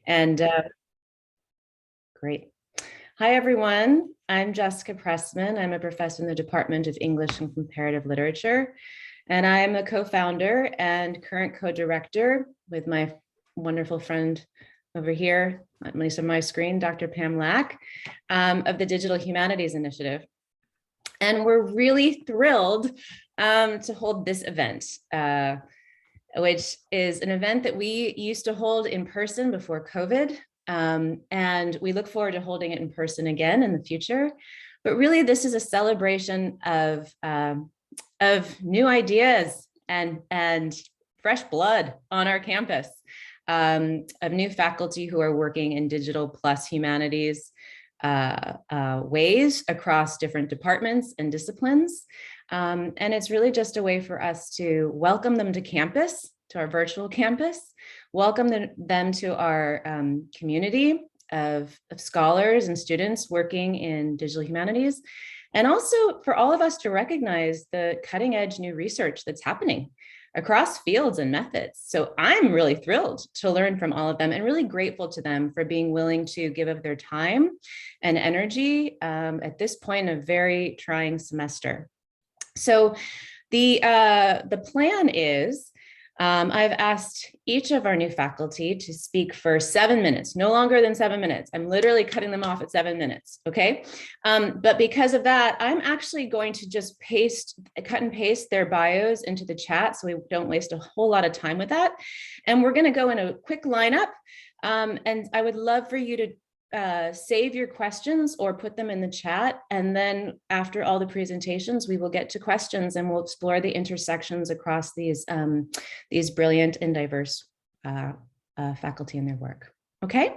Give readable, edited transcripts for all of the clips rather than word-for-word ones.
And great. Hi, everyone. I'm Jessica Pressman. I'm a professor in the Department of English and Comparative Literature. And I'm a co-founder and current co-director with my wonderful friend over here, at least on my screen, Dr. Pam Lack, of the Digital Humanities Initiative. And we're really thrilled to hold this event, which is an event that we used to hold in person before COVID. And we look forward to holding it in person again in the future. But really, this is a celebration of new ideas and fresh blood on our campus, of new faculty who are working in digital plus humanities ways across different departments and disciplines. And it's really just a way for us to welcome them to campus, to our virtual campus, welcome them to our community of scholars and students working in digital humanities, and also for all of us to recognize the cutting edge new research that's happening across fields and methods. So I'm really thrilled to learn from all of them and really grateful to them for being willing to give up their time and energy at this point in a very trying semester. So the plan is, I've asked each of our new faculty to speak for 7 minutes, no longer than 7 minutes. I'm literally cutting them off at 7 minutes, okay? But because of that, I'm actually going to just cut and paste their bios into the chat so we don't waste a whole lot of time with that. And we're gonna go in a quick lineup. And I would love for you to save your questions or put them in the chat. And then after all the presentations, we will get to questions and we'll explore the intersections across these brilliant and diverse faculty and their work. Okay?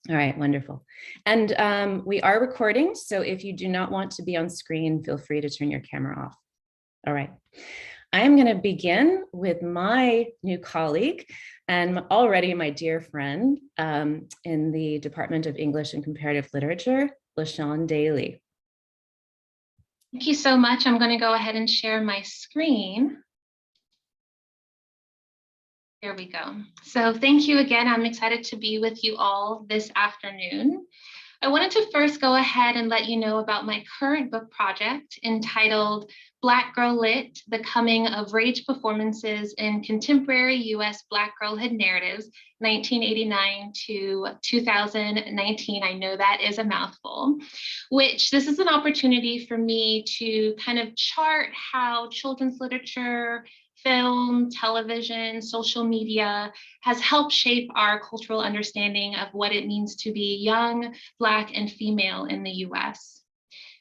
All right, wonderful. And we are recording, so if you do not want to be on screen, feel free to turn your camera off. All right. I am going to begin with my new colleague and already my dear friend in the Department of English and Comparative Literature, Lashon Daley. Thank you so much. I'm going to go ahead and share my screen. Here we go. So thank you again. I'm excited to be with you all this afternoon. I wanted to first go ahead and let you know about my current book project entitled Black Girl Lit, The Coming of Rage Performances in Contemporary U.S. Black Girlhood Narratives, 1989 to 2019. I know that is a mouthful, which this is an opportunity for me to kind of chart how children's literature, film, television, social media has helped shape our cultural understanding of what it means to be young, Black, and female in the US.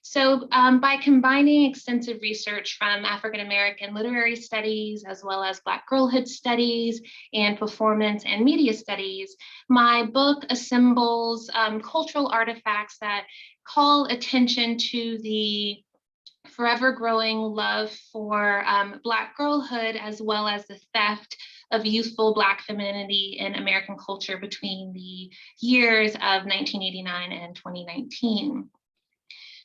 So by combining extensive research from African-American literary studies, as well as Black girlhood studies and performance and media studies, my book assembles cultural artifacts that call attention to the forever growing love for Black girlhood, as well as the theft of youthful Black femininity in American culture between the years of 1989 and 2019.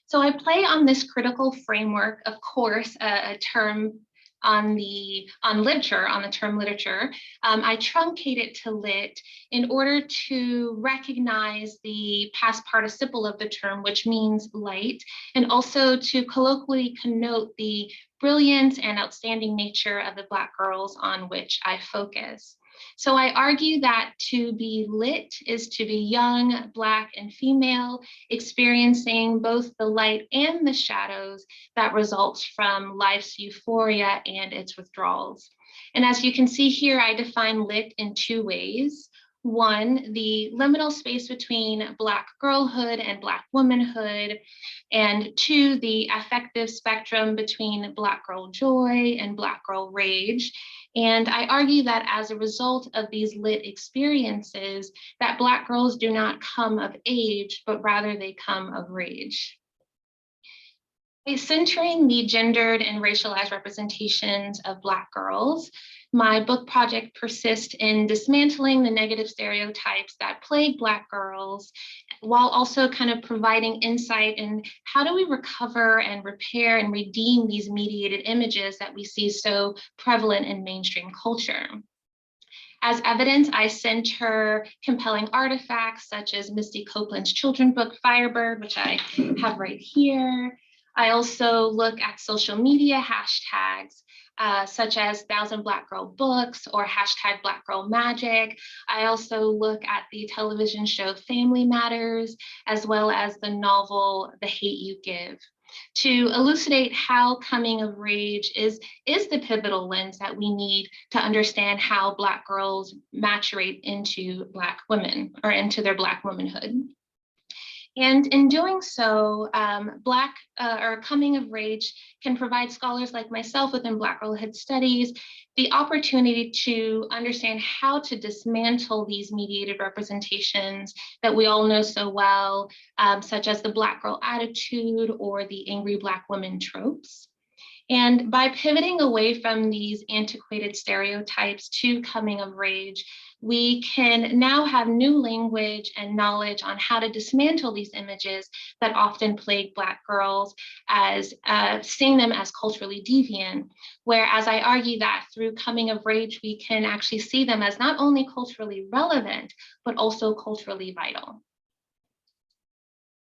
So I play on this critical framework, of course, a term on the term literature. I truncate it to lit in order to recognize the past participle of the term, which means light, and also to colloquially connote the brilliant and outstanding nature of the Black girls on which I focus. So I argue that to be lit is to be young, Black, and female, experiencing both the light and the shadows that results from life's euphoria and its withdrawals. And as you can see here, I define lit in two ways. One, the liminal space between Black girlhood and Black womanhood, and two, the affective spectrum between Black girl joy and Black girl rage. And I argue that as a result of these lit experiences, that Black girls do not come of age, but rather they come of rage. By centering the gendered and racialized representations of Black girls, my book project persists in dismantling the negative stereotypes that plague Black girls, while also kind of providing insight in how do we recover and repair and redeem these mediated images that we see so prevalent in mainstream culture. As evidence, I sent her compelling artifacts such as Misty Copeland's children's book, Firebird, which I have right here. I also look at social media hashtags such as 1,000 Black Girl Books or hashtag Black Girl Magic. I also look at the television show Family Matters, as well as the novel The Hate U Give, to elucidate how coming of rage is the pivotal lens that we need to understand how Black girls maturate into Black women or into their Black womanhood. And in doing so, or coming of rage can provide scholars like myself within Black girlhood studies the opportunity to understand how to dismantle these mediated representations that we all know so well, such as the Black girl attitude or the angry Black woman tropes. And by pivoting away from these antiquated stereotypes to coming of rage, we can now have new language and knowledge on how to dismantle these images that often plague Black girls, as seeing them as culturally deviant, whereas I argue that through coming of rage, we can actually see them as not only culturally relevant, but also culturally vital.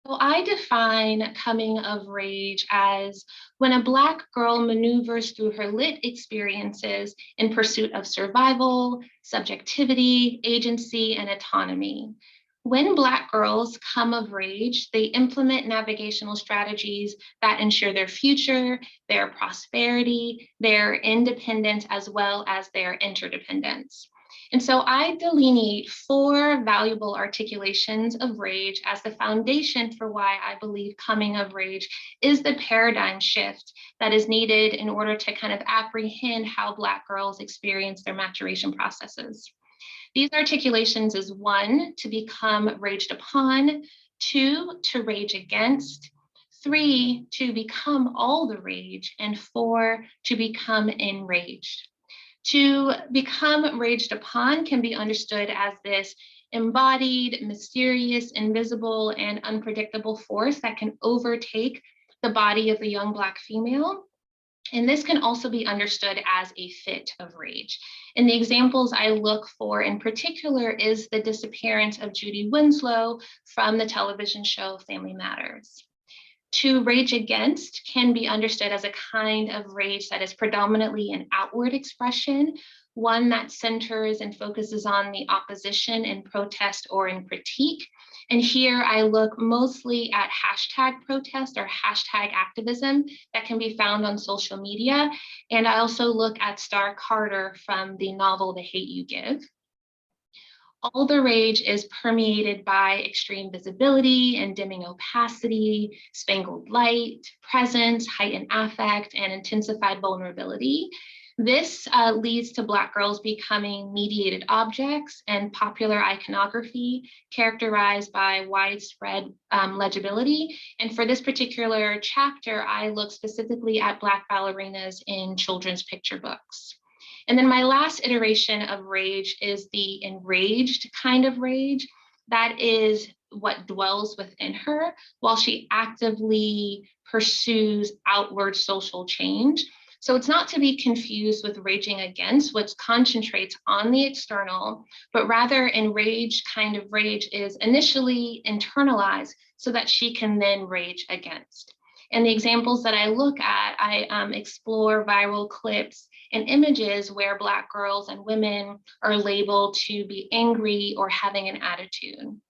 So I define coming of rage as when a Black girl maneuvers through her lit experiences in pursuit of survival, subjectivity, agency, and autonomy. When Black girls come of rage, they implement navigational strategies that ensure their future, their prosperity, their independence, as well as their interdependence. And so I delineate 4 valuable articulations of rage as the foundation for why I believe coming of rage is the paradigm shift that is needed in order to kind of apprehend how Black girls experience their maturation processes. These articulations is 1, to become raged upon, 2, to rage against, 3, to become all the rage, and 4, to become enraged. To become raged upon can be understood as this embodied, mysterious, invisible, and unpredictable force that can overtake the body of the young Black female. And this can also be understood as a fit of rage. And the examples I look for in particular is the disappearance of Judy Winslow from the television show Family Matters. To rage against can be understood as a kind of rage that is predominantly an outward expression, one that centers and focuses on the opposition in protest or in critique. And here I look mostly at hashtag protest or hashtag activism that can be found on social media. And I also look at Star Carter from the novel The Hate U Give. All the rage is permeated by extreme visibility and dimming opacity, spangled light, presence, heightened affect, and intensified vulnerability. This leads to Black girls becoming mediated objects and popular iconography characterized by widespread legibility. And for this particular chapter, I look specifically at Black ballerinas in children's picture books. And then my last iteration of rage is the enraged kind of rage. That is what dwells within her while she actively pursues outward social change. So it's not to be confused with raging against, which concentrates on the external, but rather enraged kind of rage is initially internalized so that she can then rage against. And the examples that I look at, I explore viral clips and images where Black girls and women are labeled to be angry or having an attitude.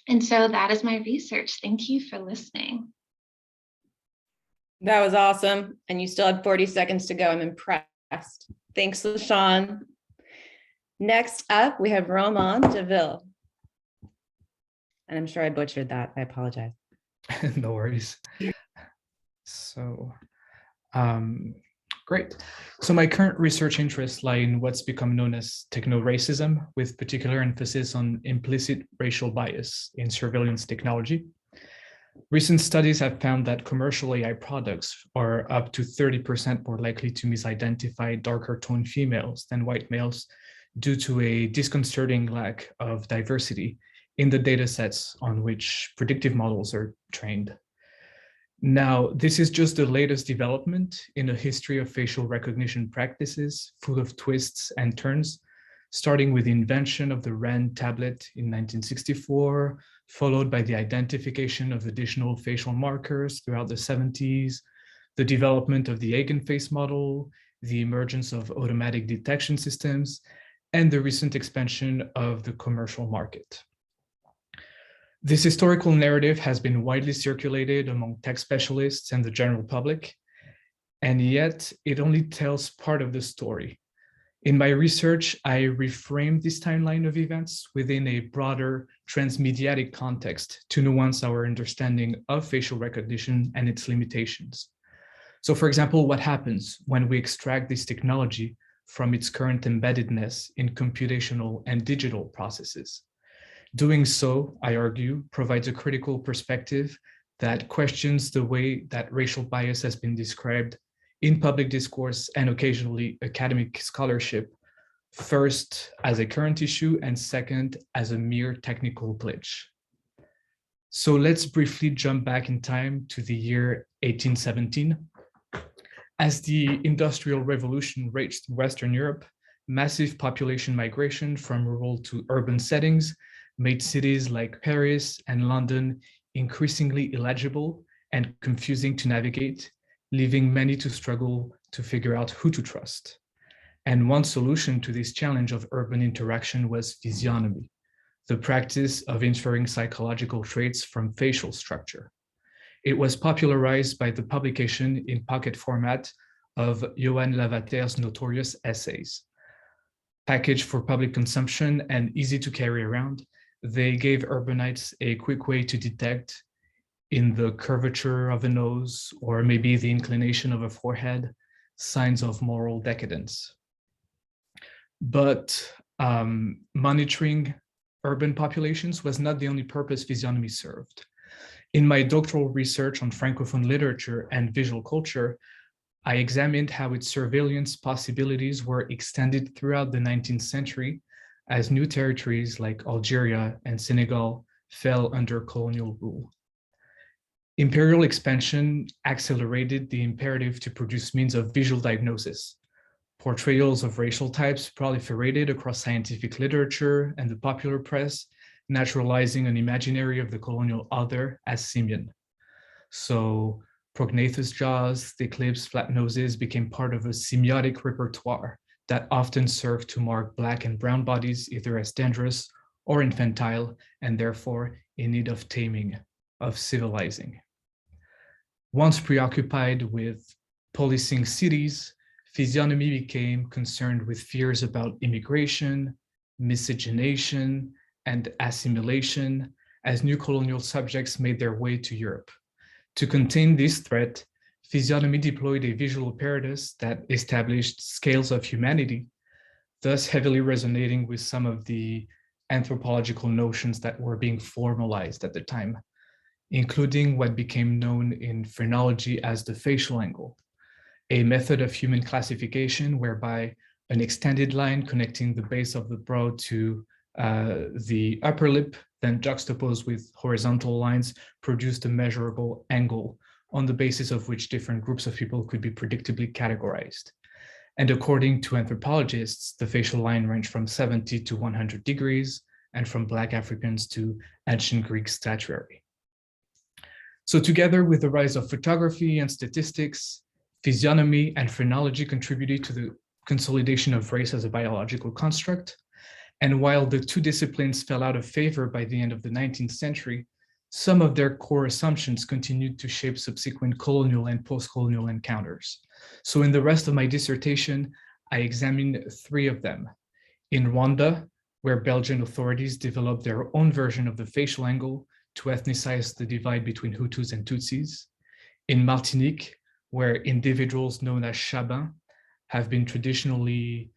And so that is my research. Thank you for listening. That was awesome. And you still had 40 seconds to go. I'm impressed. Thanks, Lashon. Next up, we have Romain Delaville. And I'm sure I butchered that. I apologize. No worries. So, great. So my current research interests lie in what's become known as techno-racism, with particular emphasis on implicit racial bias in surveillance technology. Recent studies have found that commercial AI products are up to 30% more likely to misidentify darker toned females than white males due to a disconcerting lack of diversity in the data sets on which predictive models are trained. Now, this is just the latest development in a history of facial recognition practices full of twists and turns. starting with the invention of the REN tablet in 1964, followed by the identification of additional facial markers throughout the 70s, the development of the eigenface model, the emergence of automatic detection systems, and the recent expansion of the commercial market. This historical narrative has been widely circulated among tech specialists and the general public, and yet it only tells part of the story. In my research, I reframed this timeline of events within a broader transmediatic context to nuance our understanding of facial recognition and its limitations. So for example, what happens when we extract this technology from its current embeddedness in computational and digital processes? Doing so, I argue, provides a critical perspective that questions the way that racial bias has been described in public discourse and occasionally academic scholarship, first as a current issue and second as a mere technical glitch. So let's briefly jump back in time to the year 1817. As the Industrial Revolution raged through Western Europe, massive population migration from rural to urban settings made cities like Paris and London increasingly illegible and confusing to navigate, leaving many to struggle to figure out who to trust. And one solution to this challenge of urban interaction was physiognomy, the practice of inferring psychological traits from facial structure. It was popularized by the publication in pocket format of Johann Lavater's notorious essays. Packaged for public consumption and easy to carry around, they gave urbanites a quick way to detect in the curvature of a nose or maybe the inclination of a forehead signs of moral decadence. But monitoring urban populations was not the only purpose physiognomy served. In my doctoral research on Francophone literature and visual culture, I examined how its surveillance possibilities were extended throughout the 19th century as new territories like Algeria and Senegal fell under colonial rule. Imperial expansion accelerated the imperative to produce means of visual diagnosis. Portrayals of racial types proliferated across scientific literature and the popular press, naturalizing an imaginary of the colonial other as simian. So prognathous jaws, thick lips, flat noses became part of a semiotic repertoire that often served to mark Black and brown bodies either as dangerous or infantile, and therefore in need of taming, of civilizing. Once preoccupied with policing cities, physiognomy became concerned with fears about immigration, miscegenation, and assimilation as new colonial subjects made their way to Europe. To contain this threat, physiognomy deployed a visual apparatus that established scales of humanity, thus heavily resonating with some of the anthropological notions that were being formalized at the time, including what became known in phrenology as the facial angle, a method of human classification whereby an extended line connecting the base of the brow to the upper lip, then juxtaposed with horizontal lines, produced a measurable angle on the basis of which different groups of people could be predictably categorized. And according to anthropologists, the facial line ranged from 70 to 100 degrees, and from Black Africans to ancient Greek statuary. So together with the rise of photography and statistics, physiognomy and phrenology contributed to the consolidation of race as a biological construct. And while the two disciplines fell out of favor by the end of the 19th century, some of their core assumptions continued to shape subsequent colonial and post-colonial encounters. So in the rest of my dissertation, I examined three of them. In Rwanda, where Belgian authorities developed their own version of the facial angle to ethnicize the divide between Hutus and Tutsis. In Martinique, where individuals known as Chabins have been traditionally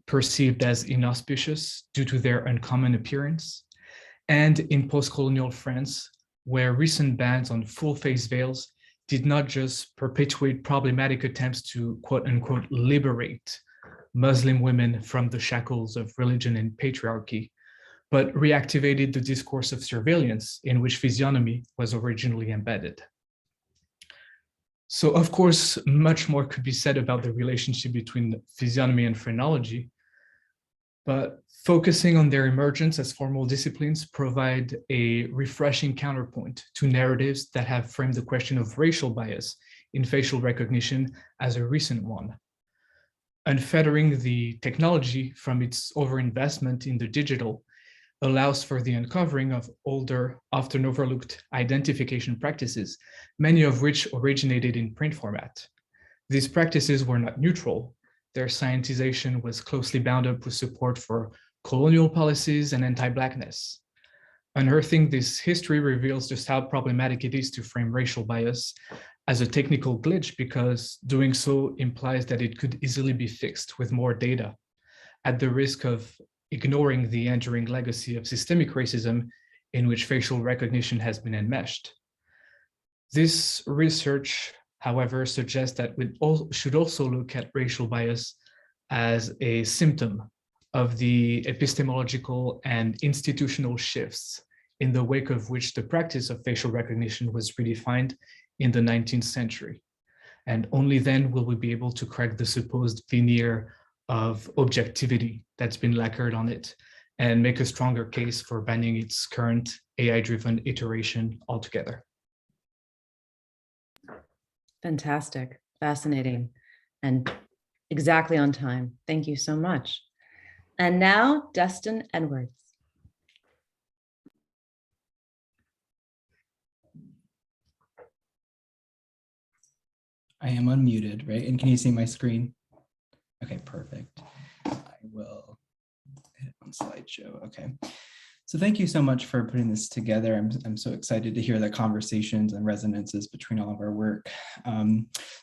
perceived as inauspicious due to their uncommon appearance. And in post-colonial France, where recent bans on full-face veils did not just perpetuate problematic attempts to quote-unquote liberate Muslim women from the shackles of religion and patriarchy, but reactivated the discourse of surveillance in which physiognomy was originally embedded. So of course, much more could be said about the relationship between physiognomy and phrenology, but focusing on their emergence as formal disciplines provide a refreshing counterpoint to narratives that have framed the question of racial bias in facial recognition as a recent one. Unfettering the technology from its overinvestment in the digital allows for the uncovering of older, often overlooked identification practices, many of which originated in print format. These practices were not neutral. Their scientization was closely bound up with support for colonial policies and anti-Blackness. Unearthing this history reveals just how problematic it is to frame racial bias as a technical glitch, because doing so implies that it could easily be fixed with more data, at the risk of ignoring the enduring legacy of systemic racism in which facial recognition has been enmeshed. This research, however, suggests that we should also look at racial bias as a symptom of the epistemological and institutional shifts in the wake of which the practice of facial recognition was redefined in the 19th century. And only then will we be able to crack the supposed veneer of objectivity that's been lacquered on it and make a stronger case for banning its current AI-driven iteration altogether. Fantastic, fascinating, and exactly on time. Thank you so much. And now, Dustin Edwards. I am unmuted, right? And can you see my screen? Okay, perfect. I will hit on slideshow. Okay. So thank you so much for putting this together. I'm so excited to hear the conversations and resonances between all of our work.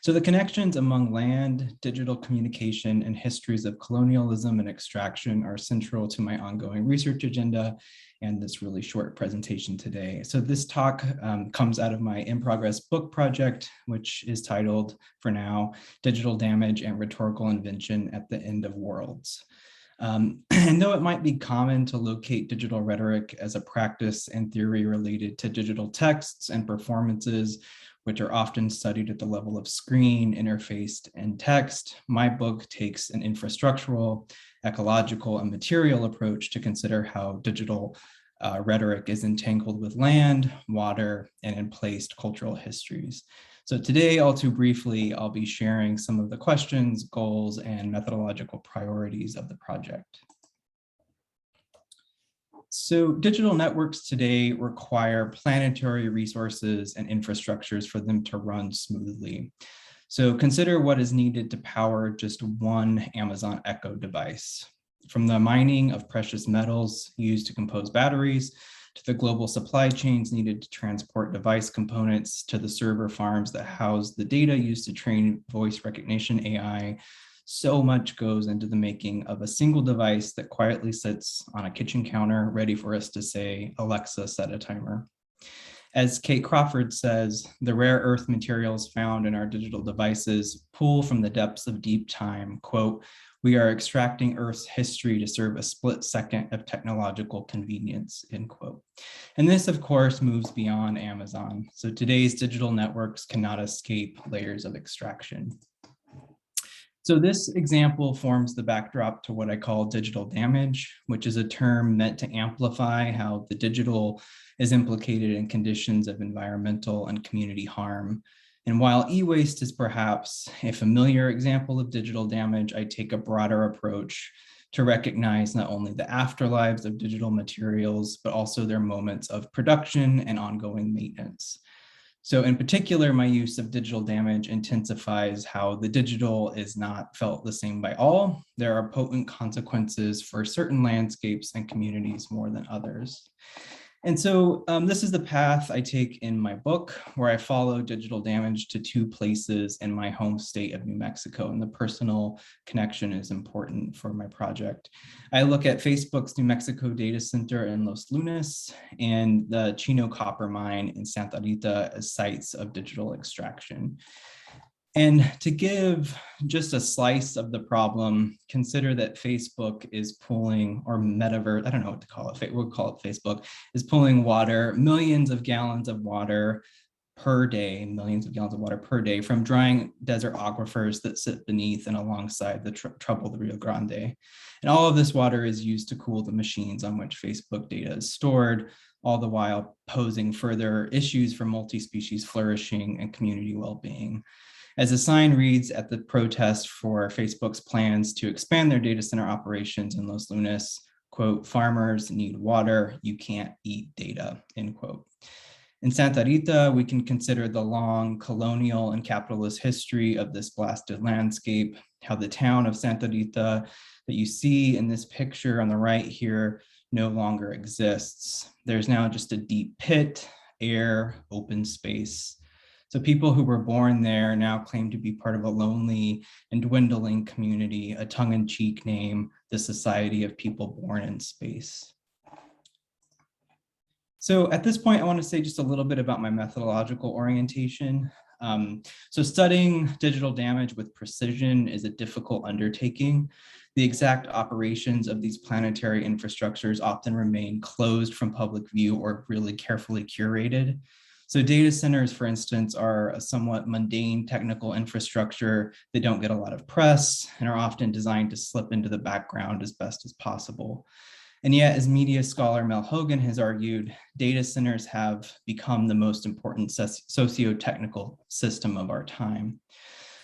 So the connections among land, digital communication, and histories of colonialism and extraction are central to my ongoing research agenda and this really short presentation today. So this talk comes out of my in-progress book project, which is titled, for now, Digital Damage and Rhetorical Invention at the End of Worlds. And though it might be common to locate digital rhetoric as a practice and theory related to digital texts and performances, which are often studied at the level of screen, interfaced, and text, my book takes an infrastructural, ecological, and material approach to consider how digital rhetoric is entangled with land, water, and emplaced cultural histories. So today, all too briefly, I'll be sharing some of the questions, goals, and methodological priorities of the project. So digital networks today require planetary resources and infrastructures for them to run smoothly. So consider what is needed to power just one Amazon Echo device. From the mining of precious metals used to compose batteries, to the global supply chains needed to transport device components, to the server farms that house the data used to train voice recognition AI, so much goes into the making of a single device that quietly sits on a kitchen counter, ready for us to say, Alexa, set a timer. As Kate Crawford says, the rare earth materials found in our digital devices pull from the depths of deep time, quote, "We are extracting Earth's history to serve a split second of technological convenience," end quote. And this, of course, moves beyond Amazon. So today's digital networks cannot escape layers of extraction. So this example forms the backdrop to what I call digital damage, which is a term meant to amplify how the digital is implicated in conditions of environmental and community harm. And while e-waste is perhaps a familiar example of digital damage, I take a broader approach to recognize not only the afterlives of digital materials, but also their moments of production and ongoing maintenance. So in particular, my use of digital damage intensifies how the digital is not felt the same by all. There are potent consequences for certain landscapes and communities more than others. And so this is the path I take in my book, where I follow digital damage to two places in my home state of New Mexico, and the personal connection is important for my project. I look at Facebook's New Mexico data center in Los Lunas and the Chino copper mine in Santa Rita as sites of digital extraction. And to give just a slice of the problem, consider that Facebook is pulling, or metaverse, I don't know what to call it, we'll call it Facebook, is pulling water, millions of gallons of water per day, millions of gallons of water per day from drying desert aquifers that sit beneath and alongside the troubled Rio Grande. And all of this water is used to cool the machines on which Facebook data is stored, all the while posing further issues for multi-species flourishing and community well-being. As the sign reads at the protest for Facebook's plans to expand their data center operations in Los Lunas, quote, "Farmers need water, you can't eat data," end quote. In Santa Rita, we can consider the long colonial and capitalist history of this blasted landscape, how the town of Santa Rita that you see in this picture on the right here no longer exists. There's now just a deep pit, air, open space. So people who were born there now claim to be part of a lonely and dwindling community, a tongue-in-cheek name, the Society of People Born in Space. So at this point, I want to say just a little bit about my methodological orientation. So studying digital damage with precision is a difficult undertaking. The exact operations of these planetary infrastructures often remain closed from public view or really carefully curated. So data centers, for instance, are a somewhat mundane technical infrastructure that don't get a lot of press and are often designed to slip into the background as best as possible. And yet, as media scholar Mel Hogan has argued, data centers have become the most important socio-technical system of our time.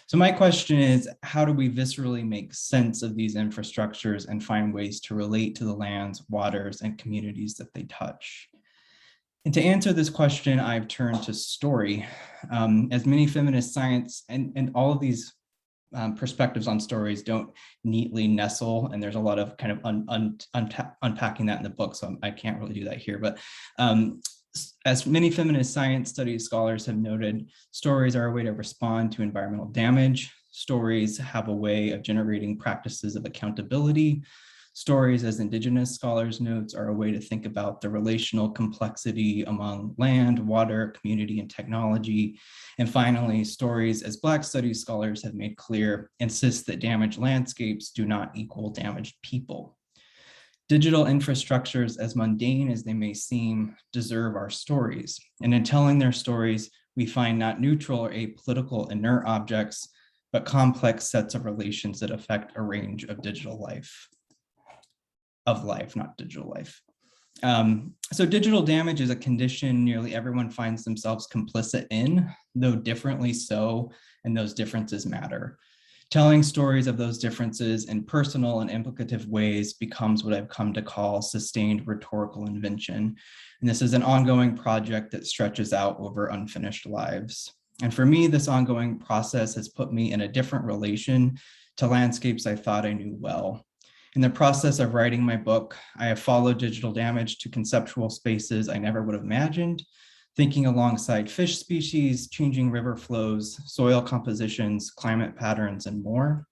So my question is, how do we viscerally make sense of these infrastructures and find ways to relate to the lands, waters, and communities that they touch? And to answer this question, I've turned to story. As many feminist science and all of these perspectives on stories don't neatly nestle, and there's a lot of kind of unpacking that in the book, so I can't really do that here. But as many feminist science studies scholars have noted, stories are a way to respond to environmental damage. Stories have a way of generating practices of accountability. Stories, as Indigenous scholars notes, are a way to think about the relational complexity among land, water, community, and technology. And finally, stories, as Black studies scholars have made clear, insist that damaged landscapes do not equal damaged people. Digital infrastructures, as mundane as they may seem, deserve our stories. And in telling their stories, we find not neutral or apolitical inert objects, but complex sets of relations that affect a range of digital life. Of life, not digital life. So digital damage is a condition nearly everyone finds themselves complicit in, though differently so, and those differences matter. Telling stories of those differences in personal and implicative ways becomes what I've come to call sustained rhetorical invention. And this is an ongoing project that stretches out over unfinished lives. And for me, this ongoing process has put me in a different relation to landscapes I thought I knew well. In the process of writing my book, I have followed digital damage to conceptual spaces I never would have imagined, thinking alongside fish species, changing river flows, soil compositions, climate patterns, and more.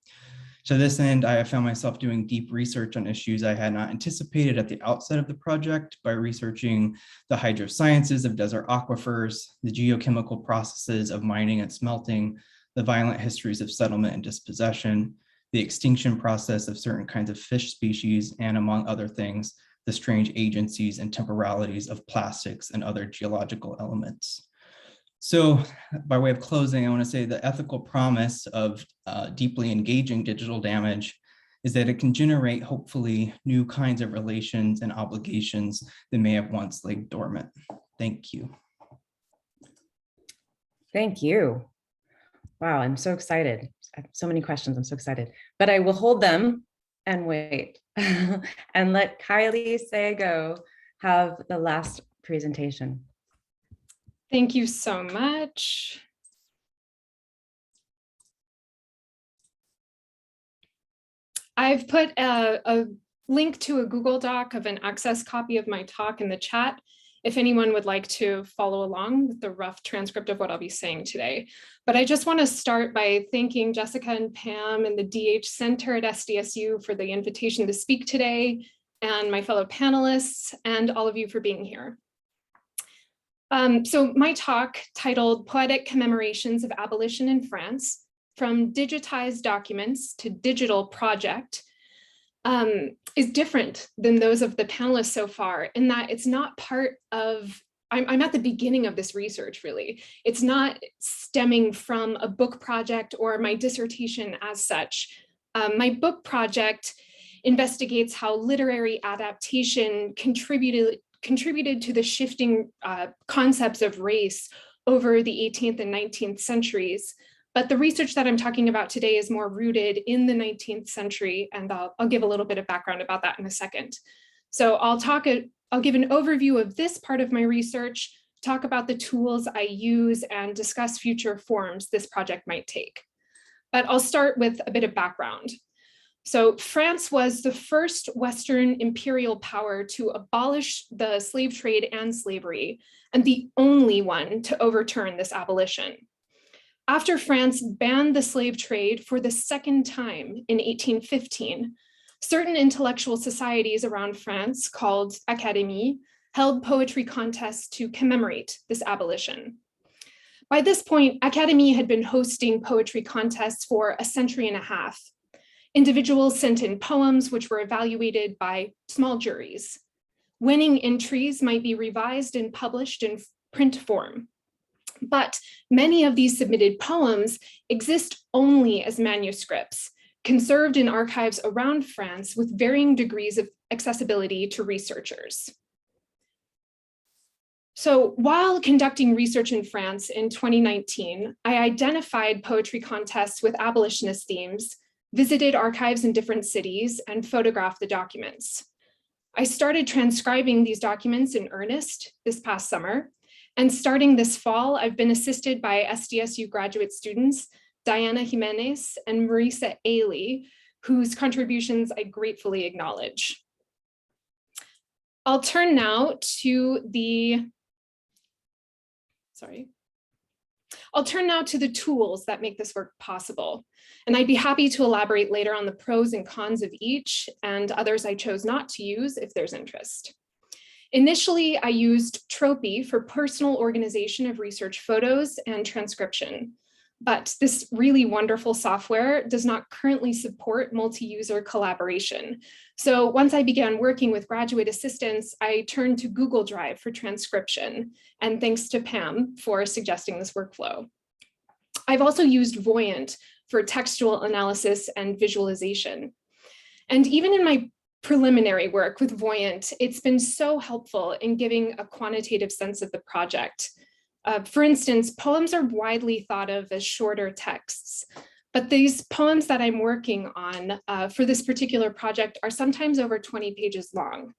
To this end, I have found myself doing deep research on issues I had not anticipated at the outset of the project by researching the hydrosciences of desert aquifers, the geochemical processes of mining and smelting, the violent histories of settlement and dispossession, the extinction process of certain kinds of fish species, and among other things, the strange agencies and temporalities of plastics and other geological elements. So by way of closing, I want to say the ethical promise of deeply engaging digital damage is that it can generate, hopefully, new kinds of relations and obligations that may have once laid dormant. Thank you. Thank you. Wow, I'm so excited. I have so many questions. I'm so excited, but I will hold them and wait and let Kylie Sago have the last presentation. Thank you so much. I've put a link to a Google Doc of an access copy of my talk in the chat, if anyone would like to follow along with the rough transcript of what I'll be saying today. But I just want to start by thanking Jessica and Pam and the DH Center at SDSU for the invitation to speak today, and my fellow panelists, and all of you for being here. So my talk, titled Poetic Commemorations of Abolition in France, From Digitized Documents to Digital Project, is different than those of the panelists so far, in that it's not part of I'm at the beginning of this research, really. It's not stemming from a book project or my dissertation as such. My book project investigates how literary adaptation contributed to the shifting concepts of race over the 18th and 19th centuries. But the research that I'm talking about today is more rooted in the 19th century, and I'll give a little bit of background about that in a second. So I'll give an overview of this part of my research, talk about the tools I use, and discuss future forms this project might take. But I'll start with a bit of background. So France was the first Western imperial power to abolish the slave trade and slavery, and the only one to overturn this abolition. After France banned the slave trade for the second time in 1815, certain intellectual societies around France called académies held poetry contests to commemorate this abolition. By this point, académies had been hosting poetry contests for a century and a half. Individuals sent in poems which were evaluated by small juries. Winning entries might be revised and published in print form. But many of these submitted poems exist only as manuscripts, conserved in archives around France with varying degrees of accessibility to researchers. So while conducting research in France in 2019, I identified poetry contests with abolitionist themes, visited archives in different cities, and photographed the documents. I started transcribing these documents in earnest this past summer, and starting this fall, I've been assisted by SDSU graduate students, Diana Jimenez and Marisa Ailey, whose contributions I gratefully acknowledge. I'll turn now to the tools that make this work possible. And I'd be happy to elaborate later on the pros and cons of each and others I chose not to use if there's interest. Initially, I used Tropy for personal organization of research photos and transcription. But this really wonderful software does not currently support multi-user collaboration. So once I began working with graduate assistants, I turned to Google Drive for transcription, and thanks to Pam for suggesting this workflow. I've also used Voyant for textual analysis and visualization. And even in my preliminary work with Voyant, it's been so helpful in giving a quantitative sense of the project. For instance, poems are widely thought of as shorter texts, but these poems that I'm working on for this particular project are sometimes over 20 pages long.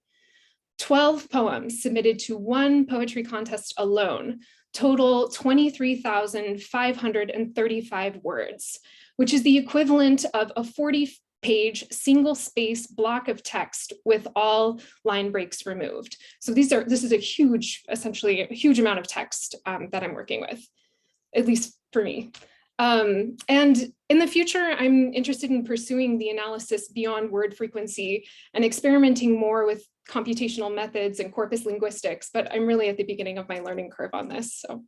12 poems submitted to one poetry contest alone total 23,535 words, which is the equivalent of a 40-page single-space block of text with all line breaks removed. So this is a huge, essentially a huge amount of text that I'm working with, at least for me. And in the future, I'm interested in pursuing the analysis beyond word frequency and experimenting more with computational methods and corpus linguistics, but I'm really at the beginning of my learning curve on this. So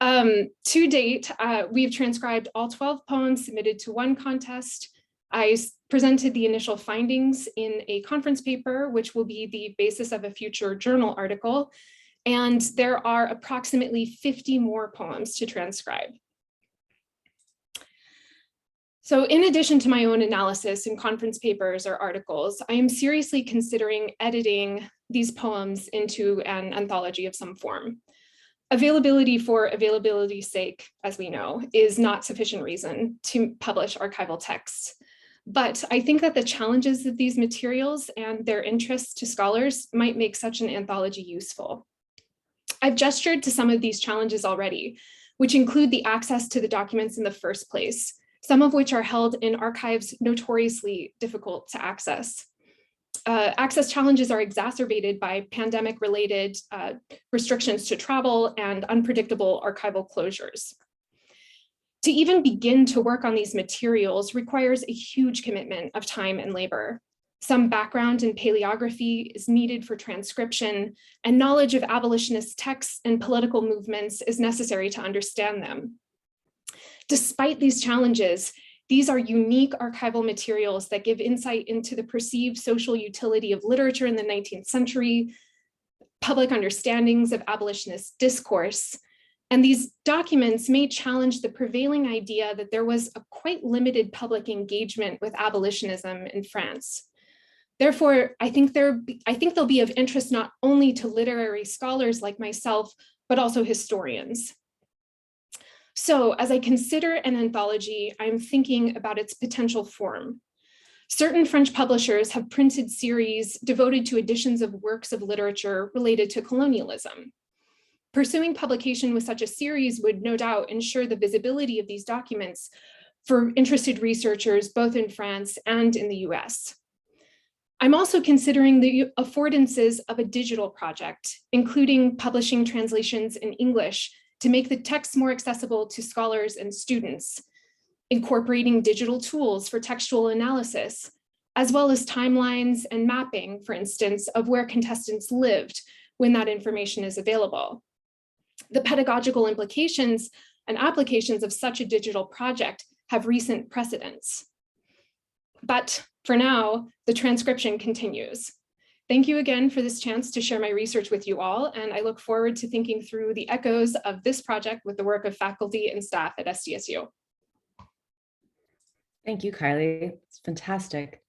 to date, we've transcribed all 12 poems submitted to one contest. I presented the initial findings in a conference paper, which will be the basis of a future journal article. And there are approximately 50 more poems to transcribe. So in addition to my own analysis in conference papers or articles, I am seriously considering editing these poems into an anthology of some form. Availability for availability's sake, as we know, is not sufficient reason to publish archival texts. But I think that the challenges of these materials and their interests to scholars might make such an anthology useful. I've gestured to some of these challenges already, which include the access to the documents in the first place, some of which are held in archives notoriously difficult to access. Access challenges are exacerbated by pandemic-related restrictions to travel and unpredictable archival closures. To even begin to work on these materials requires a huge commitment of time and labor. Some background in paleography is needed for transcription, and knowledge of abolitionist texts and political movements is necessary to understand them. Despite these challenges, these are unique archival materials that give insight into the perceived social utility of literature in the 19th century, public understandings of abolitionist discourse. And these documents may challenge the prevailing idea that there was a quite limited public engagement with abolitionism in France. Therefore, I think they'll be of interest not only to literary scholars like myself, but also historians. So as I consider an anthology, I'm thinking about its potential form. Certain French publishers have printed series devoted to editions of works of literature related to colonialism. Pursuing publication with such a series would no doubt ensure the visibility of these documents for interested researchers, both in France and in the US. I'm also considering the affordances of a digital project, including publishing translations in English to make the text more accessible to scholars and students, incorporating digital tools for textual analysis, as well as timelines and mapping, for instance, of where contestants lived when that information is available. The pedagogical implications and applications of such a digital project have recent precedents. But for now, the transcription continues. Thank you again for this chance to share my research with you all, and I look forward to thinking through the echoes of this project with the work of faculty and staff at SDSU. Thank you, Kylie. It's fantastic.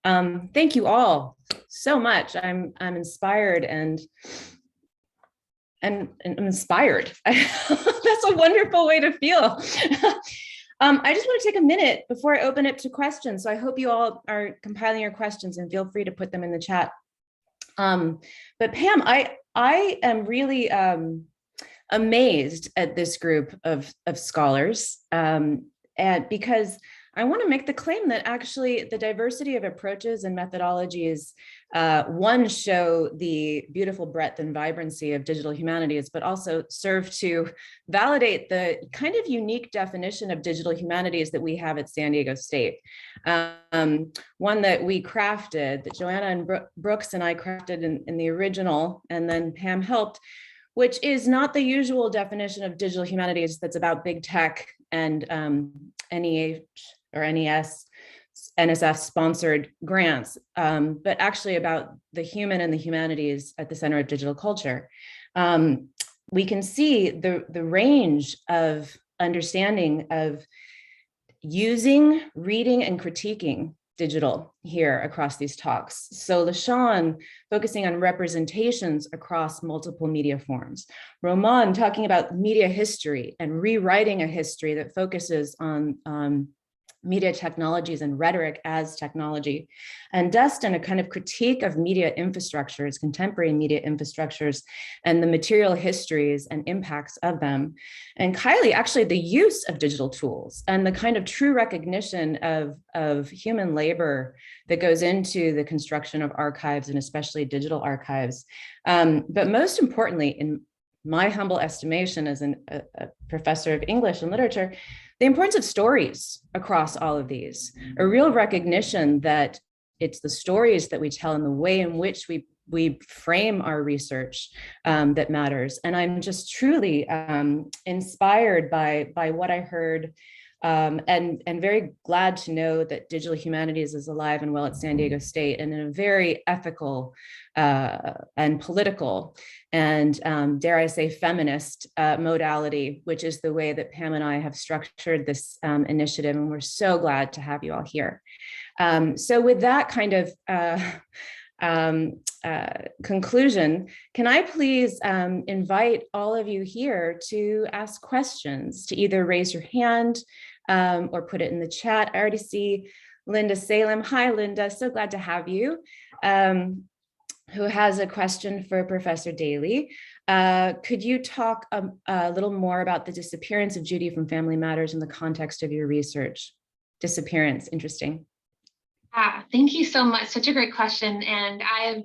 Thank you all so much. I'm inspired and I'm inspired. That's a wonderful way to feel. I just want to take a minute before I open it to questions. So I hope you all are compiling your questions and feel free to put them in the chat. But Pam, I am really amazed at this group of scholars, and because I want to make the claim that actually the diversity of approaches and methodologies, one, show the beautiful breadth and vibrancy of digital humanities, but also serve to validate the kind of unique definition of digital humanities that we have at San Diego State. One that we crafted, that Joanna and Brooks and I crafted in the original, and then Pam helped, which is not the usual definition of digital humanities that's about big tech and NEH or NES, NSF sponsored grants, but actually about the human and the humanities at the center of digital culture. We can see the range of understanding of using, reading, and critiquing digital here across these talks. So Lashon focusing on representations across multiple media forms. Romain talking about media history and rewriting a history that focuses on media technologies and rhetoric as technology. And Dustin, a kind of critique of media infrastructures, contemporary media infrastructures, and the material histories and impacts of them. And Kylie, actually the use of digital tools and the kind of true recognition of human labor that goes into the construction of archives, and especially digital archives. But most importantly, in my humble estimation as a professor of English and literature, the importance of stories across all of these, a real recognition that it's the stories that we tell and the way in which we frame our research that matters. And I'm just truly inspired by what I heard, and very glad to know that digital humanities is alive and well at San Diego State, and in a very ethical and political and dare I say feminist modality, which is the way that Pam and I have structured this initiative, and we're so glad to have you all here. So with that kind of conclusion, can I please invite all of you here to ask questions, to either raise your hand or put it in the chat. I already see Linda Salem. Hi, Linda, so glad to have you. Who has a question for Professor Daley. Could you talk a little more about the disappearance of Judy from Family Matters in the context of your research? Disappearance, interesting. Thank you so much. Such a great question. And I've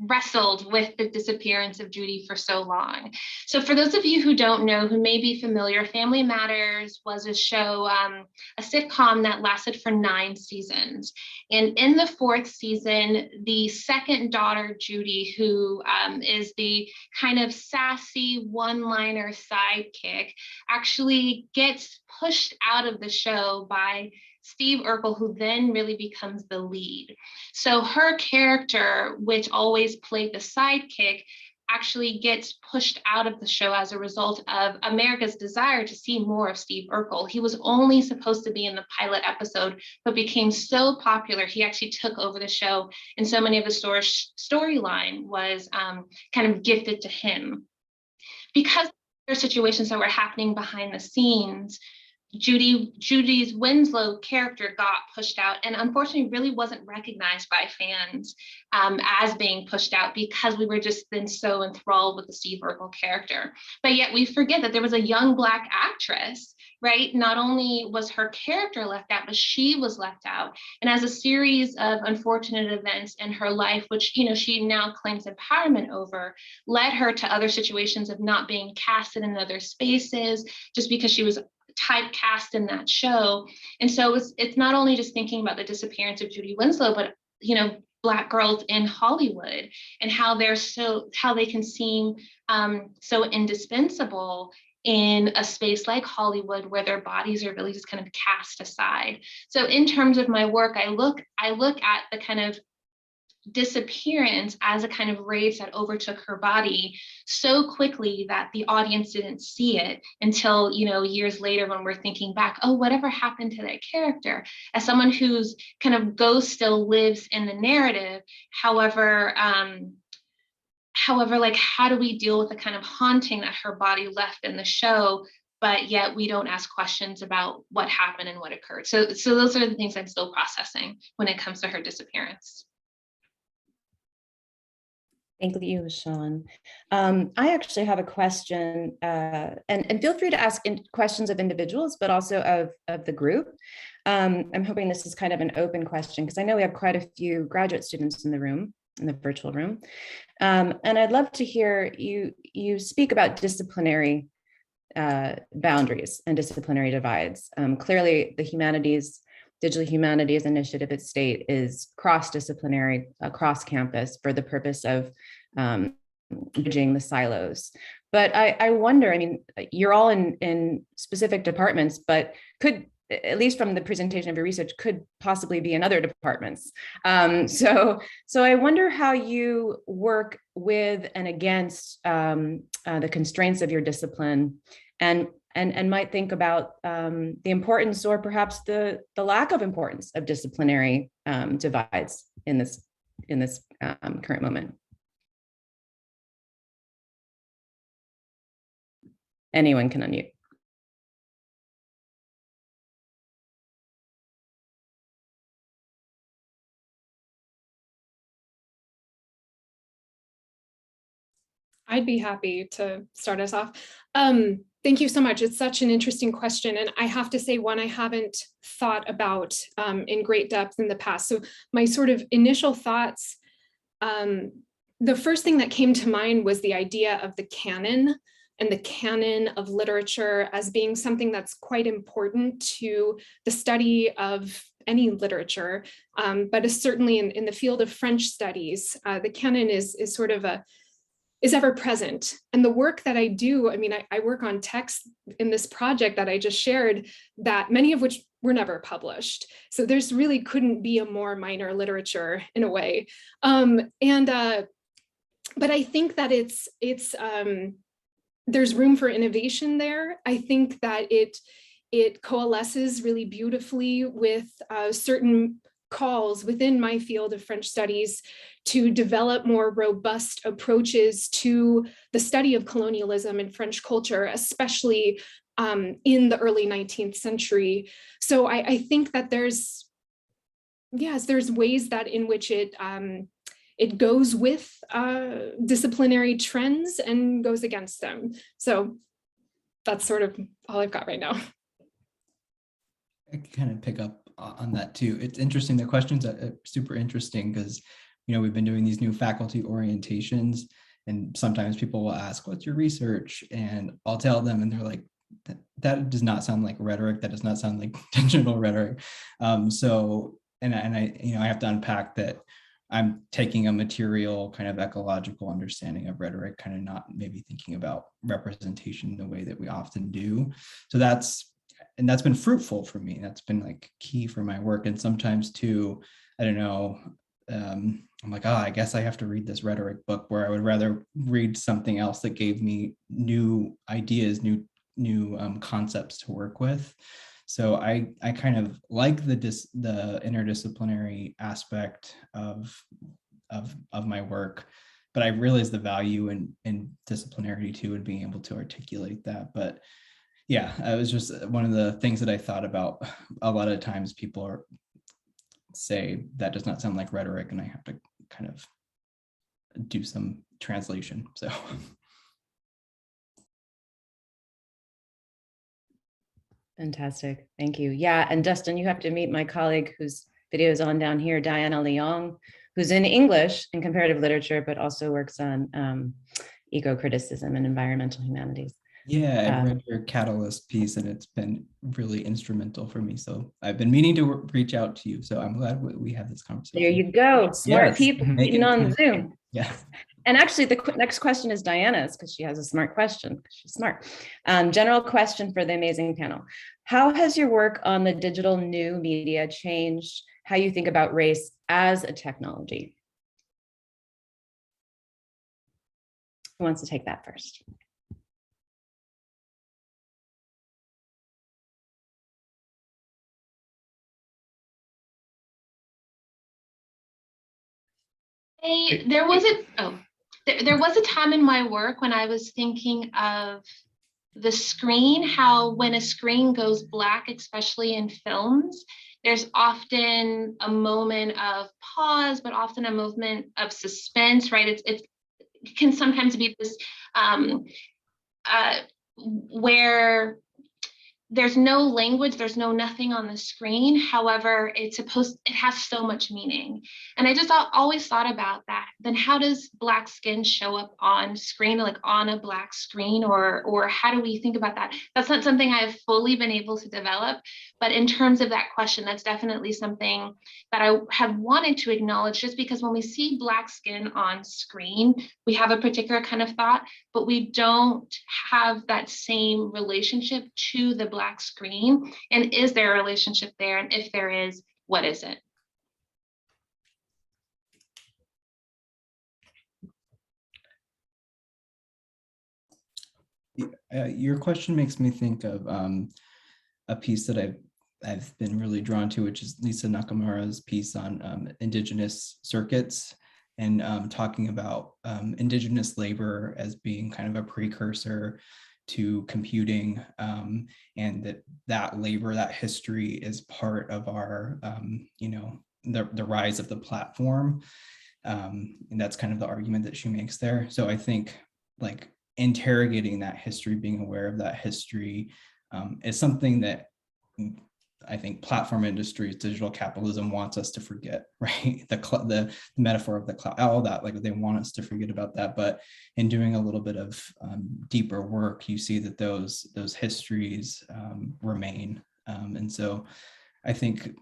wrestled with the disappearance of Judy for so long. So for those of you who don't know, who may be familiar, Family Matters was a show, a sitcom that lasted for 9 seasons. And in the 4th season, the second daughter, Judy, who is the kind of sassy one-liner sidekick, actually gets pushed out of the show by Steve Urkel, who then really becomes the lead. So her character, which always played the sidekick, actually gets pushed out of the show as a result of America's desire to see more of Steve Urkel. He was only supposed to be in the pilot episode, but became so popular, he actually took over the show, and so many of the storyline was kind of gifted to him. Because there are situations that were happening behind the scenes, Judy's Winslow character got pushed out, and unfortunately really wasn't recognized by fans as being pushed out, because we were just then so enthralled with the Steve Urkel character. But yet we forget that there was a young Black actress, right? Not only was her character left out, but she was left out. And as a series of unfortunate events in her life, which, you know, she now claims empowerment over, led her to other situations of not being casted in other spaces just because she was typecast in that show. And so it's not only just thinking about the disappearance of Judy Winslow, but, you know, Black girls in Hollywood and how they can seem so indispensable in a space like Hollywood, where their bodies are really just kind of cast aside. So in terms of my work, I look at the kind of disappearance as a kind of rage that overtook her body so quickly that the audience didn't see it until, you know, years later when we're thinking back, oh, whatever happened to that character? As someone whose kind of ghost still lives in the narrative, however, like, how do we deal with the kind of haunting that her body left in the show, but yet we don't ask questions about what happened and what occurred? So those are the things I'm still processing when it comes to her disappearance. Thank you, Lashon. I actually have a question, and feel free to ask questions of individuals, but also of the group. I'm hoping this is kind of an open question, because I know we have quite a few graduate students in the room, in the virtual room. And I'd love to hear you speak about disciplinary boundaries and disciplinary divides. Clearly, the Digital Humanities Initiative at State is cross-disciplinary, across campus, for the purpose of bridging the silos. But I wonder, I mean, you're all in specific departments, but could, at least from the presentation of your research, could possibly be in other departments. So I wonder how you work with and against the constraints of your discipline, and might think about the importance, or perhaps the lack of importance, of disciplinary divides in this current moment. Anyone can unmute. I'd be happy to start us off. Thank you so much. It's such an interesting question. And I have to say, one I haven't thought about in great depth in the past. So my sort of initial thoughts, the first thing that came to mind was the idea of the canon, and the canon of literature as being something that's quite important to the study of any literature, but is certainly in the field of French studies, the canon is sort of is ever present. And the work that I do, I mean, I work on texts in this project that I just shared, that many of which were never published. So there's really couldn't be a more minor literature in a way. But I think that there's room for innovation there. I think that it coalesces really beautifully with certain calls within my field of French studies to develop more robust approaches to the study of colonialism and French culture, especially in the early 19th century. So I think that there's ways that in which it goes with disciplinary trends and goes against them. So that's sort of all I've got right now. I can kind of pick up on that too. It's interesting. The questions are super interesting because, you know, we've been doing these new faculty orientations, and sometimes people will ask, what's your research? And I'll tell them, and they're like, that does not sound like rhetoric. That does not sound like digital rhetoric. And I, you know, I have to unpack that I'm taking a material kind of ecological understanding of rhetoric, kind of not maybe thinking about representation the way that we often do. So that's been fruitful for me. That's been like key for my work. And sometimes too, I don't know, I'm like, oh, I guess I have to read this rhetoric book, where I would rather read something else that gave me new ideas, new concepts to work with. So I kind of like the interdisciplinary aspect of my work, but I realize the value in disciplinarity too, and being able to articulate that. But yeah, it was just one of the things that I thought about. A lot of times people say that does not sound like rhetoric, and I have to kind of do some translation. So Fantastic. Thank you. Yeah. And Dustin, you have to meet my colleague whose video is on down here, Diana Leong, who's in English and comparative literature, but also works on eco-criticism and environmental humanities. yeah, I've read your Catalyst piece, and it's been really instrumental for me. So I've been meaning to reach out to you. So I'm glad we have this conversation. There you go. Smart people meeting on Zoom. Yeah. And actually, the next question is Diana's, because she has a smart question. She's smart. General question for the amazing panel. How has your work on the digital new media changed how you think about race as a technology? Who wants to take that first? There was a time in my work when I was thinking of the screen, how when a screen goes black, especially in films, there's often a moment of pause, but often a moment of suspense, right? It can sometimes be this where there's no language, there's nothing on the screen. However, it has so much meaning. And I just always thought about that. Then how does Black skin show up on screen, like on a Black screen, or how do we think about that? That's not something I've fully been able to develop, but in terms of that question, that's definitely something that I have wanted to acknowledge, just because when we see Black skin on screen, we have a particular kind of thought, but we don't have that same relationship to the Black screen. And is there a relationship there? And if there is, what is it? Your question makes me think of a piece that I've been really drawn to, which is Lisa Nakamura's piece on indigenous circuits, and talking about indigenous labor as being kind of a precursor to computing, and that labor, that history is part of our, the rise of the platform. And that's kind of the argument that she makes there. So I think like interrogating that history, being aware of that history, is something that I think platform industries, digital capitalism wants us to forget, right? The metaphor of the cloud, all that, like they want us to forget about that. But in doing a little bit of deeper work, you see that those histories remain. And so I think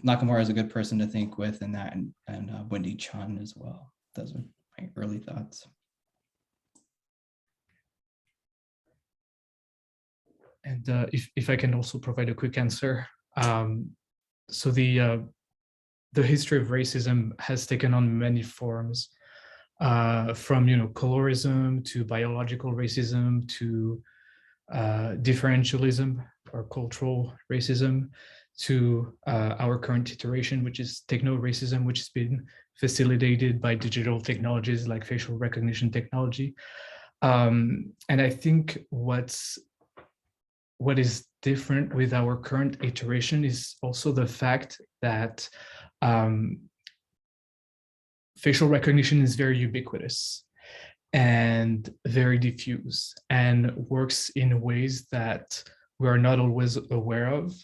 Nakamura is a good person to think with in that, and Wendy Chun as well. Those are my early thoughts. And if I can also provide a quick answer. So the history of racism has taken on many forms, from colorism to biological racism to differentialism or cultural racism, to our current iteration, which is techno-racism, which has been facilitated by digital technologies like facial recognition technology. And I think what is different with our current iteration is also the fact that facial recognition is very ubiquitous and very diffuse and works in ways that we are not always aware of.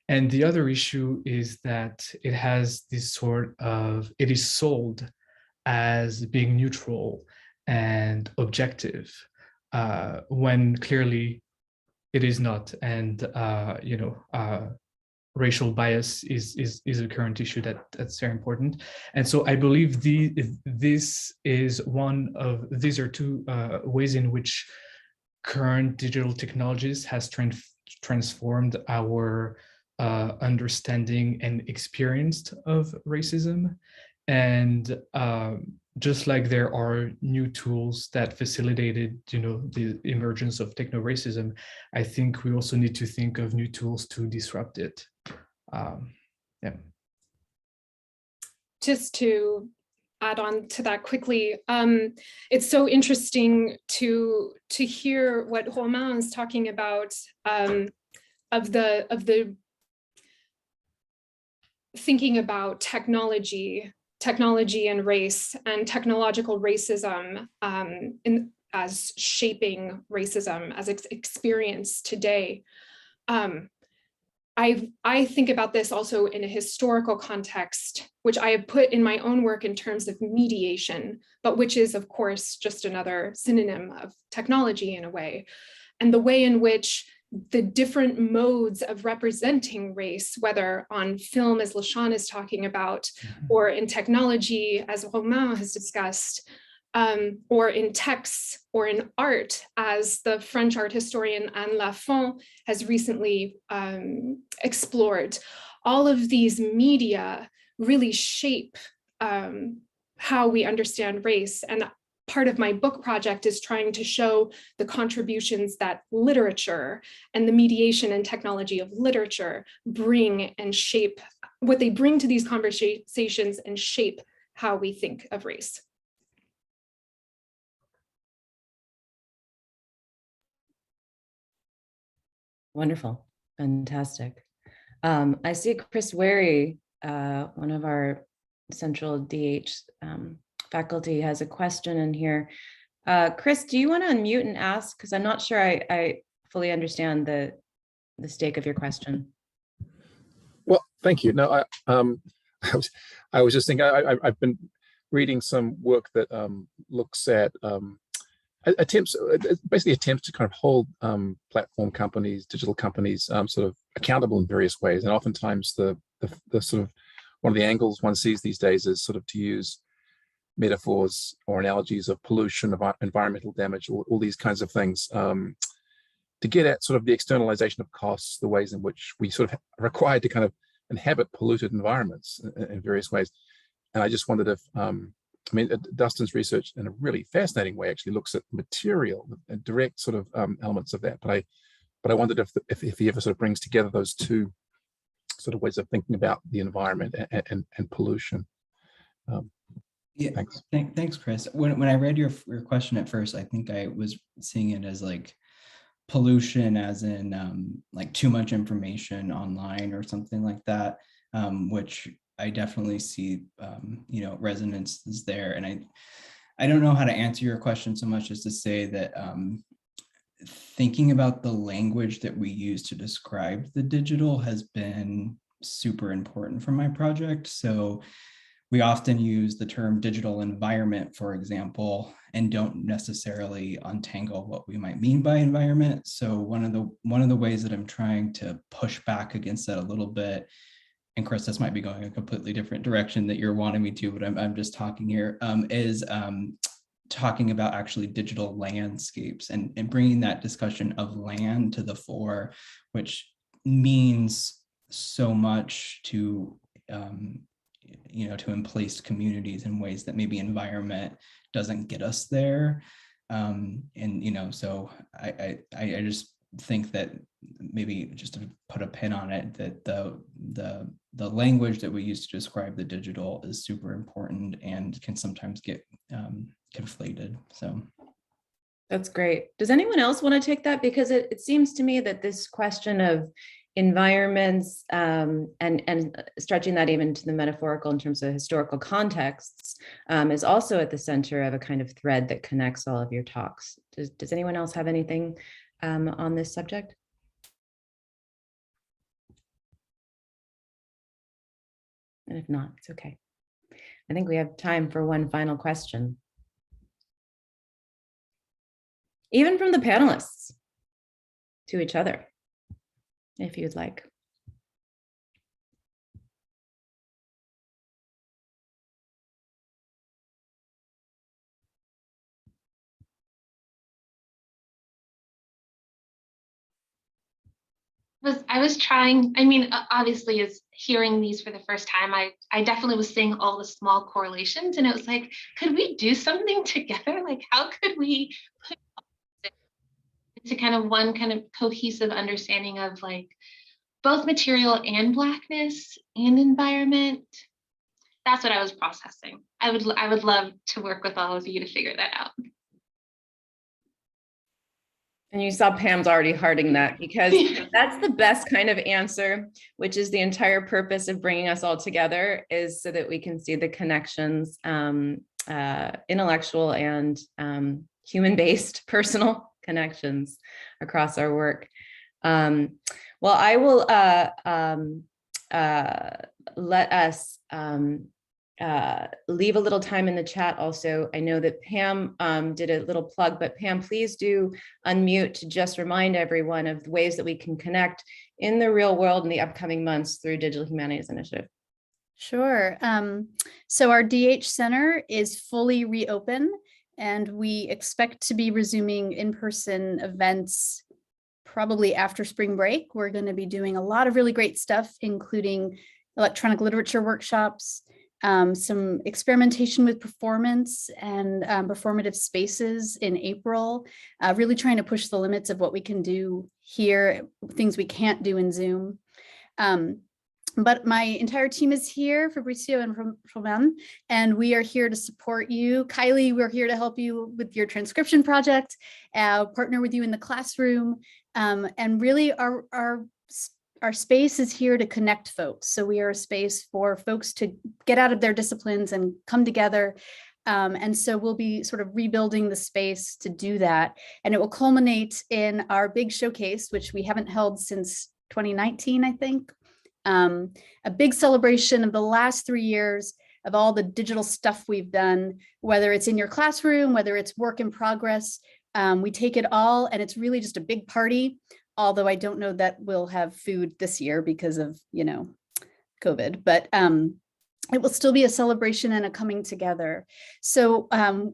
And the other issue is that it has this it is sold as being neutral and objective, when clearly it is not. And racial bias is a current issue that's very important. And so I believe these are two ways in which current digital technologies has transformed our understanding and experience of racism. And just like there are new tools that facilitated, the emergence of techno-racism, I think we also need to think of new tools to disrupt it. Yeah. Just to add on to that quickly, it's so interesting to hear what Romain is talking about, of the thinking about technology and race and technological racism as shaping racism as it's experienced today. I think about this also in a historical context, which I have put in my own work in terms of mediation, but which is, of course, just another synonym of technology in a way. And the way in which the different modes of representing race, whether on film, as Lashon is talking about, or in technology, as Romain has discussed, or in texts or in art, as the French art historian Anne Lafont has recently explored. All of these media really shape how we understand race. And part of my book project is trying to show the contributions that literature and the mediation and technology of literature bring and shape, what they bring to these conversations and shape how we think of race. Wonderful, fantastic. I see Chris Wary, one of our Central DH faculty, has a question in here. Chris, do you want to unmute and ask? Because I'm not sure I fully understand the stake of your question. Well, thank you. No, I was just thinking, I've been reading some work that looks at basically attempts to kind of hold platform companies, digital companies, sort of accountable in various ways. And oftentimes the sort of one of the angles one sees these days is sort of to use metaphors or analogies of pollution, of environmental damage, all these kinds of things, to get at sort of the externalization of costs, the ways in which we sort of are required to kind of inhabit polluted environments in various ways. And I just wondered if, I mean, Dustin's research in a really fascinating way actually looks at material and direct sort of elements of that. But I wondered if he ever sort of brings together those two sort of ways of thinking about the environment and pollution. Yeah, thanks. Thanks, Chris. When I read your question at first, I think I was seeing it as like pollution, as in like too much information online or something like that, which I definitely see, resonance is there. And I don't know how to answer your question so much as to say that thinking about the language that we use to describe the digital has been super important for my project. So we often use the term digital environment, for example, and don't necessarily untangle what we might mean by environment. So one of the ways that I'm trying to push back against that a little bit, and Chris, this might be going a completely different direction that you're wanting me to, but I'm just talking here, is talking about actually digital landscapes and bringing that discussion of land to the fore, which means so much to, to emplace communities in ways that maybe environment doesn't get us there. So I just think that maybe just to put a pin on it, that the language that we use to describe the digital is super important and can sometimes get conflated. So that's great. Does anyone else want to take that? Because it seems to me that this question of environments and stretching that even to the metaphorical in terms of historical contexts is also at the center of a kind of thread that connects all of your talks. Does anyone else have anything on this subject? And if not, it's okay. I think we have time for one final question. Even from the panelists to each other, if you'd like. I was trying, I mean, obviously hearing these for the first time, I definitely was seeing all the small correlations, and it was like, could we do something together? Like, how could we put it into kind of one kind of cohesive understanding of like both material and Blackness and environment? That's what I was processing. I would love to work with all of you to figure that out. And you saw Pam's already hearting that, because that's the best kind of answer, which is the entire purpose of bringing us all together, is so that we can see the connections, intellectual and human-based personal connections across our work. Well, I will let us leave a little time in the chat also. I know that Pam did a little plug, but Pam, please do unmute to just remind everyone of the ways that we can connect in the real world in the upcoming months through Digital Humanities Initiative. Sure. So our DH Center is fully reopened, and we expect to be resuming in-person events probably after spring break. We're going to be doing a lot of really great stuff, including electronic literature workshops, some experimentation with performance and performative spaces in April, really trying to push the limits of what we can do here, things we can't do in Zoom. But my entire team is here, Fabrizio and Romain, and we are here to support you. Kylie, we're here to help you with your transcription project, partner with you in the classroom, and really our space is here to connect folks. So we are a space for folks to get out of their disciplines and come together. And so we'll be sort of rebuilding the space to do that. And it will culminate in our big showcase, which we haven't held since 2019, I think. A big celebration of the last 3 years of all the digital stuff we've done, whether it's in your classroom, whether it's work in progress. We take it all, and it's really just a big party. Although I don't know that we'll have food this year because of, COVID, but it will still be a celebration and a coming together. So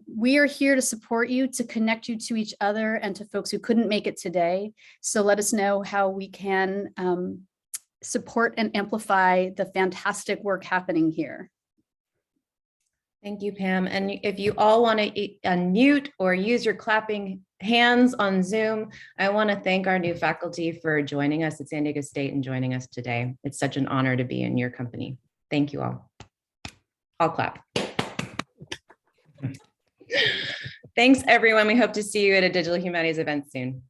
we are here to support you, to connect you to each other and to folks who couldn't make it today. So let us know how we can support and amplify the fantastic work happening here. Thank you, Pam. And if you all want to unmute or use your clapping hands on Zoom, I want to thank our new faculty for joining us at San Diego State and joining us today. It's such an honor to be in your company. Thank you all. I'll clap. Thanks, everyone. We hope to see you at a Digital Humanities event soon.